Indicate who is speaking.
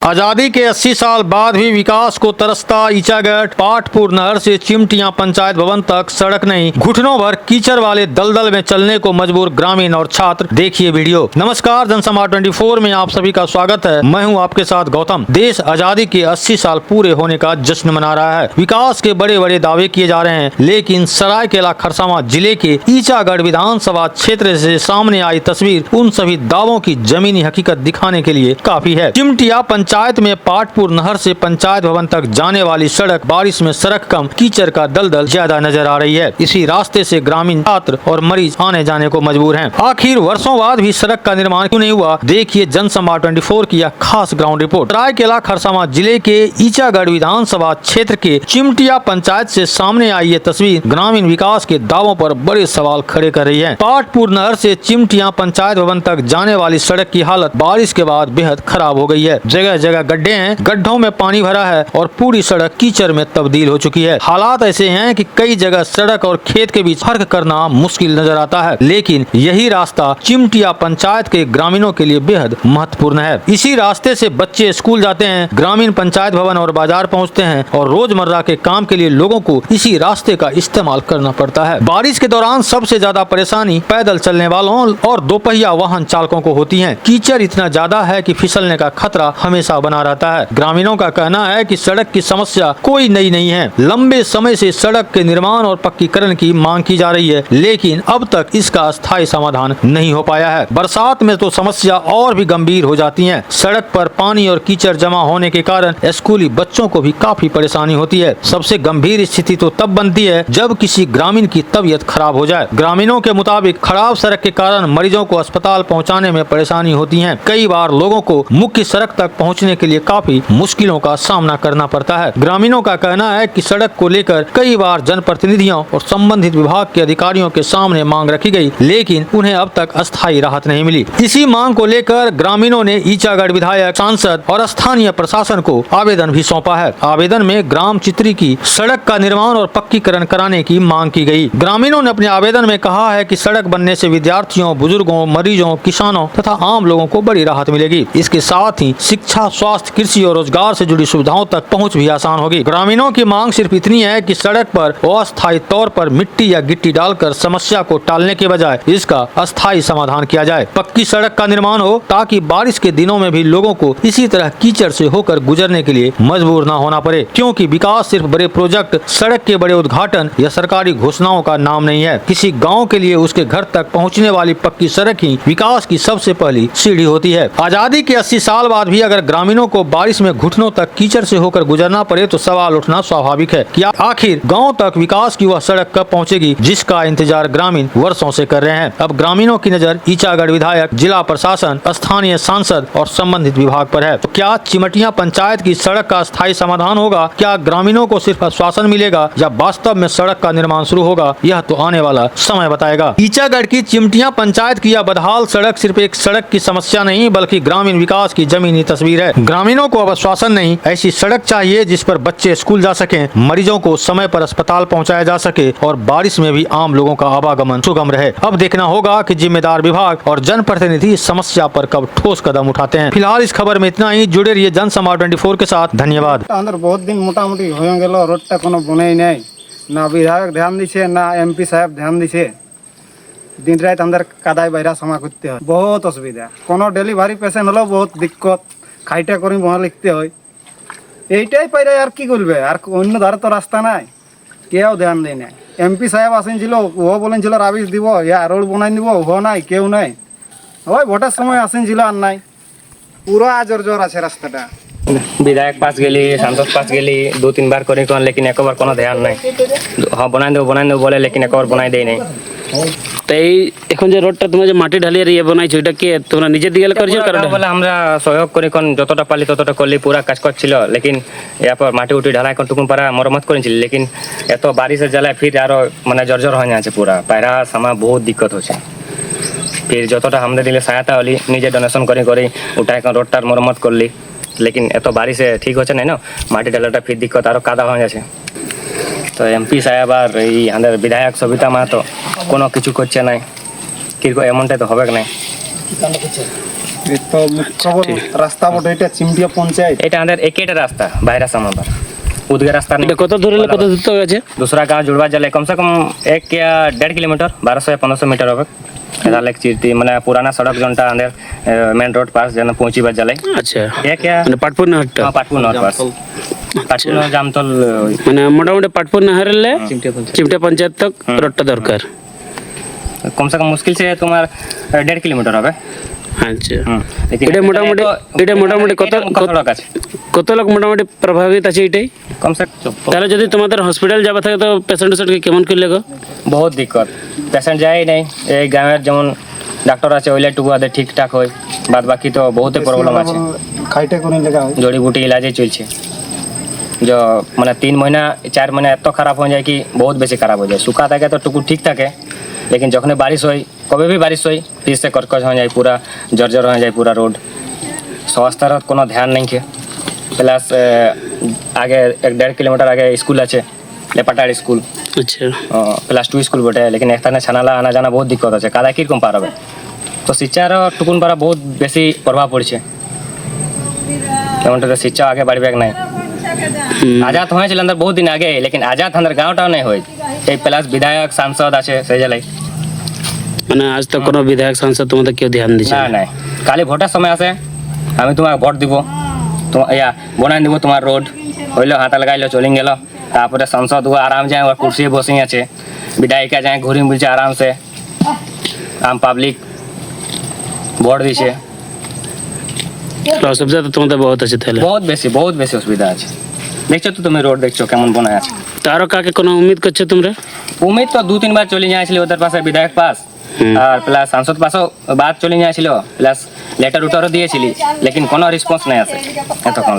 Speaker 1: आजादी के 80 साल बाद भी विकास को तरसता ईचागढ़ पाटपुर नहर से चिमटियां पंचायत भवन तक सड़क नहीं, घुटनों भर कीचड़ वाले दलदल में चलने को मजबूर ग्रामीण और छात्र। देखिए वीडियो। नमस्कार, जनसंवाद 24 में आप सभी का स्वागत है। मैं हूं आपके साथ गौतम। देश आजादी के 80 साल पूरे होने का जश्न मना रहा है। विकास के बड़े बड़े दावे किए जा रहे हैं, लेकिन सरायकेला खरसावां जिले के ईचागढ़ विधानसभा क्षेत्र से सामने आई तस्वीर उन सभी दावों की जमीनी हकीकत दिखाने के लिए काफी है। चिमटिया पंचायत में पाटपुर नहर से पंचायत भवन तक जाने वाली सड़क बारिश में सड़क कम, कीचड़ का दलदल ज्यादा नजर आ रही है। इसी रास्ते से ग्रामीण छात्र और मरीज आने जाने को मजबूर हैं। आखिर वर्षों बाद भी सड़क का निर्माण क्यों नहीं हुआ? देखिए जनसंवाद 24 की यह खास ग्राउंड रिपोर्ट। सरायकेला खरसावां जिले के ईचागढ़ विधानसभा क्षेत्र के चिमटिया पंचायत से सामने आई ये तस्वीर ग्रामीण विकास के दावों पर बड़े सवाल खड़े कर रही है। पाटपुर नहर से चिमटिया पंचायत भवन तक जाने वाली सड़क की हालत बारिश के बाद बेहद खराब हो गई है। जगह जगह गड्ढे हैं, गड्ढों में पानी भरा है और पूरी सड़क कीचड़ में तब्दील हो चुकी है। हालात ऐसे हैं कि कई जगह सड़क और खेत के बीच फर्क करना मुश्किल नजर आता है, लेकिन यही रास्ता चिमटिया पंचायत के ग्रामीणों के लिए बेहद महत्वपूर्ण है। इसी रास्ते से बच्चे स्कूल जाते हैं, ग्रामीण पंचायत भवन और बाजार पहुंचते हैं और रोजमर्रा के काम के लिए लोगों को इसी रास्ते का इस्तेमाल करना पड़ता है। बारिश के दौरान सबसे ज्यादा परेशानी पैदल चलने वालों और दोपहिया वाहन चालकों को होती है। कीचड़ इतना ज्यादा है कि फिसलने का खतरा हमेशा बना रहता है। ग्रामीणों का कहना है कि सड़क की समस्या कोई नई नहीं है। लंबे समय से सड़क के निर्माण और पक्कीकरण की मांग की जा रही है, लेकिन अब तक इसका स्थायी समाधान नहीं हो पाया है। बरसात में तो समस्या और भी गंभीर हो जाती है। सड़क पर पानी और कीचड़ जमा होने के कारण स्कूली बच्चों को भी काफी परेशानी होती है। सबसे गंभीर स्थिति तो तब बनती है जब किसी ग्रामीण की तबीयत खराब हो जाए। ग्रामीणों के मुताबिक खराब सड़क के कारण मरीजों को अस्पताल पहुँचाने में परेशानी होती है। कई बार लोगों को मुख्य सड़क तक पहुँचने के लिए काफी मुश्किलों का सामना करना पड़ता है। ग्रामीणों का कहना है कि सड़क को लेकर कई बार जनप्रतिनिधियों और संबंधित विभाग के अधिकारियों के सामने मांग रखी गई, लेकिन उन्हें अब तक अस्थायी राहत नहीं मिली। इसी मांग को लेकर ग्रामीणों ने ईचागढ़ विधायक, सांसद और स्थानीय प्रशासन को आवेदन भी सौंपा है। आवेदन में ग्राम चित्री की सड़क का निर्माण और पक्कीकरण कराने की मांग की गई। ग्रामीणों ने अपने आवेदन में कहा है कि सड़क बनने से विद्यार्थियों, बुजुर्गों, मरीजों, किसानों तथा आम लोगों को बड़ी राहत मिलेगी। इसके साथ ही शिक्षा, स्वास्थ्य, कृषि और रोजगार से जुड़ी सुविधाओं तक पहुंच भी आसान होगी। ग्रामीणों की मांग सिर्फ इतनी है कि सड़क पर अस्थायी तौर पर मिट्टी या गिट्टी डालकर समस्या को टालने के बजाय इसका अस्थायी समाधान किया जाए। पक्की सड़क का निर्माण हो ताकि बारिश के दिनों में भी लोगों को इसी तरह कीचड़ से होकर गुजरने के लिए मजबूर न होना पड़े, क्योंकि विकास सिर्फ बड़े प्रोजेक्ट, सड़क के बड़े उद्घाटन या सरकारी घोषणाओं का नाम नहीं है। किसी गाँव के लिए उसके घर तक पहुँचने वाली पक्की सड़क ही विकास की सबसे पहली सीढ़ी होती है। आजादी के 80 साल बाद भी अगर ग्रामीणों को बारिश में घुटनों तक कीचड़ से होकर गुजरना पड़े तो सवाल उठना स्वाभाविक है कि आखिर गांव तक विकास की वह सड़क कब पहुंचेगी जिसका इंतजार ग्रामीण वर्षों से कर रहे हैं। अब ग्रामीणों की नजर ईचागढ़ विधायक, जिला प्रशासन, स्थानीय सांसद और संबंधित विभाग पर है। तो क्या चिमटिया पंचायत की सड़क का स्थायी समाधान होगा? क्या ग्रामीणों को सिर्फ आश्वासन मिलेगा या वास्तव में सड़क का निर्माण शुरू होगा? यह तो आने वाला समय बताएगा। ईचागढ़ की चिमटिया पंचायत की यह बदहाल सड़क सिर्फ एक सड़क की समस्या नहीं बल्कि ग्रामीण विकास की जमीनी तस्वीर है। ग्रामीणों को अब आश्वासन नहीं, ऐसी सड़क चाहिए जिस पर बच्चे स्कूल जा सकें, मरीजों को समय पर अस्पताल पहुंचाया जा सके और बारिश में भी आम लोगों का आवागमन सुगम रहे। अब देखना होगा कि जिम्मेदार विभाग और जनप्रतिनिधि इस समस्या पर कब ठोस कदम उठाते हैं। फिलहाल इस खबर में इतना ही। जुड़े रहिए जनसंवाद 24 के साथ। धन्यवाद।
Speaker 2: अंदर बहुत दिन मोटामुटी हो गेल, रोडटा कोनो बने नहीं, ना विधायक ध्यान दिछे ना एमपी साहेब ध्यान दिछे। दिन रात अंदर कादाय বাইরা সমা করতে হয়, बहुत असुविधा। কোনো ডেলিভারি পেশেন্ট হলেও বহুত দিক্কত, খাইটা করে বহা লিখতে হয়। এইটাই পাইরা আর কি করবে? আর অন্য ধারে তো রাস্তা নাই, কেউ ধ্যান দেয় না। এমপি সাহেব আসেনছিল, ও বলেছিল রাবিশ দিব, ইয়া রোড বানাই দিব, ও নাই, কেউ নাই। ওই ভোটের সময় আসেনছিল আর নাই। পুরো আজর জোর আছে রাস্তাটা।
Speaker 3: विधायक पास गेली, सांसद पास गेली, 2-3 बार करे लेकिन एक बार कोनो ध्यान नहीं। हाँ बनाई दो बोले, लेकिन एक बार बनाई दे नहीं।
Speaker 4: তো এই এখন যে রোডটা তোমরা যে মাটি ঢালিয়ে ইয়ে বানাইছো, এটা কি তোমরা নিজে দিকে করছো?
Speaker 3: বলে আমরা সহযোগ করে কোন যতটা পালি ততটা করলি, পুরা কাজ করছিল, लेकिन এরপর মাটি উঠি ঢালাই কোন টুকুন পারা মরম্মত করেছিল, लेकिन এত বারিশের জ্বালায় ফির আরো মানে জর্জর হয়ে যাচ্ছে পুরা পায়রা সামা, বহুত দিক্কত হচ্ছে। ফির যতটা আমাদের দিলে সহায়তা হলি, নিজে ডোনেশন করে করে ওটা এখন রোডটার মরম্মত করলি, लेकिन এত বারিশে ঠিক হচ্ছে না, মাটি ঢালাটা ফির দিক্কত আরো কাদা হয়ে যাচ্ছে। তো এমপি সাহেব আর এই আমাদের বিধায়ক সবিতা মাহাতো কোনো কিছু করছে নাই, কিরকম এমনটাই তো হবে না।
Speaker 2: এই তো মুখ্য রাস্তা বটে এটা চিমটিয়া পঞ্চায়েত।
Speaker 3: এটা আমাদের एकेटा रास्ता बाहर सामा पर उदगे रास्ता नहीं
Speaker 4: এটা কত দূরে কত দূর তক আছে?
Speaker 3: दूसरा गांव जुड़वा जले कम से कम 1 या 1.5 किलोमीटर 1200 या 1500 मीटर होगा एदा लेक चिरती माने पुराना सड़क जोनटा अंदर मेन रोड पास जन पहुंची बा जले
Speaker 4: আচ্ছা,
Speaker 3: एक या
Speaker 4: মানে পাটপুর নাহারটা
Speaker 3: पाटपुर नॉर्थ पास पाटपुर जामतल
Speaker 4: মানে মোটামুটি পাটপুর নাহারলে চিমটা পঞ্চায়েত তক রোডটা দরকার।
Speaker 3: कम से कम मुश्किल से तुम्हार 1.5 किलोमीटर होगा
Speaker 4: আচ্ছা,
Speaker 3: लेकिन
Speaker 4: এটা মোটামুটি কত
Speaker 3: সড়ক আছে
Speaker 4: কত লোক মোটামুটি প্রভাবিত আছে এটাই?
Speaker 3: कम से
Speaker 4: তাহলে যদি তোমাদের হসপিটাল যাবা থাকে তো পেশেন্টকে কেমন করলে গো?
Speaker 3: बहुत दिक्कत पेशेंट जाए नहीं এই গ্রামের যেমন ডাক্তার আছে ওইলা টুকু আদে ঠিকঠাক হয় বাদ বাকি তো বহুত প্রবলেম আছে
Speaker 2: খাইটে কোন জায়গা হয়
Speaker 3: জড়িবুটি इलाजे चलছে जो মানে 3 महीना 4 महीना এত খারাপ হয়ে যায় কি बहुत বেশি খারাপ হয়ে যায় শুকা থাকে তো টুকু ঠিক থাকে लेकिन যখন बारिश হয় কবে भी बारिश হয় फिर से कर्कश हो जाए पूरा जर्जर हो जाए पूरा रोड स्वास्थ्य কোনো ध्यान नहीं के प्लस आगे 1.5 किलोमीटर आगे स्कूल আছে लेपाटाड़ स्कूल
Speaker 4: আচ্ছা,
Speaker 3: प्लस 2 स्कूल बटे लेकिन एक छानाला आना जाना बहुत दिक्कत আছে কাদা কিরকম পার হবে তো শিক্ষার টুকুন পারা বহুত বেশি প্রভাব পড়ছে এমনটা শিক্ষা আগে বাড়বে নাই আজাদ হয়েছিল अंदर बहुत दिन आगे लेकिन आजाद अंदर गाँवটাও नहीं হয় এই প্লাস বিধায়ক সাংসদ আছে সেই জেলায়
Speaker 4: মানে আজ তো কোনো বিধায়ক সাংসদ তোমাদের কেউ ধ্যান দিচ্ছে
Speaker 3: না নাই খালি ভোটের সময় আছে আমি তোমাকে ভোট দিব তোমার ইয়া বনাই দিব তোমার রোড হইলো হাতা লাগাইলো চলিং গেল তারপরে সংসদ ও আরাম যায় ওর কুর্সি বসে আছে বিধায়িকা যায় ঘুরি বলছে আরাম সে আম পাবলিক ভোট দিছে
Speaker 4: অসুবিধা তো তোমাদের বহুত আছে তাহলে।
Speaker 3: বহুত বেশি অসুবিধা আছে দেখছো তো তুমি রোড দেখছো কেমন বনা আছে
Speaker 4: তো আরো কাকে কোনো উম্মিদ করছো তোমরা?
Speaker 3: उम्मीद तो 2-3 बार चली जाए ओদের পাশে বিধায়ক পাস আর প্লাস সাংসদ পাসও বাদ চলে যাইছিল প্লাস লেটার উটারও দিয়েছিলি লেকিন কোনো রেসপন্স নাই আছে এতক্ষণ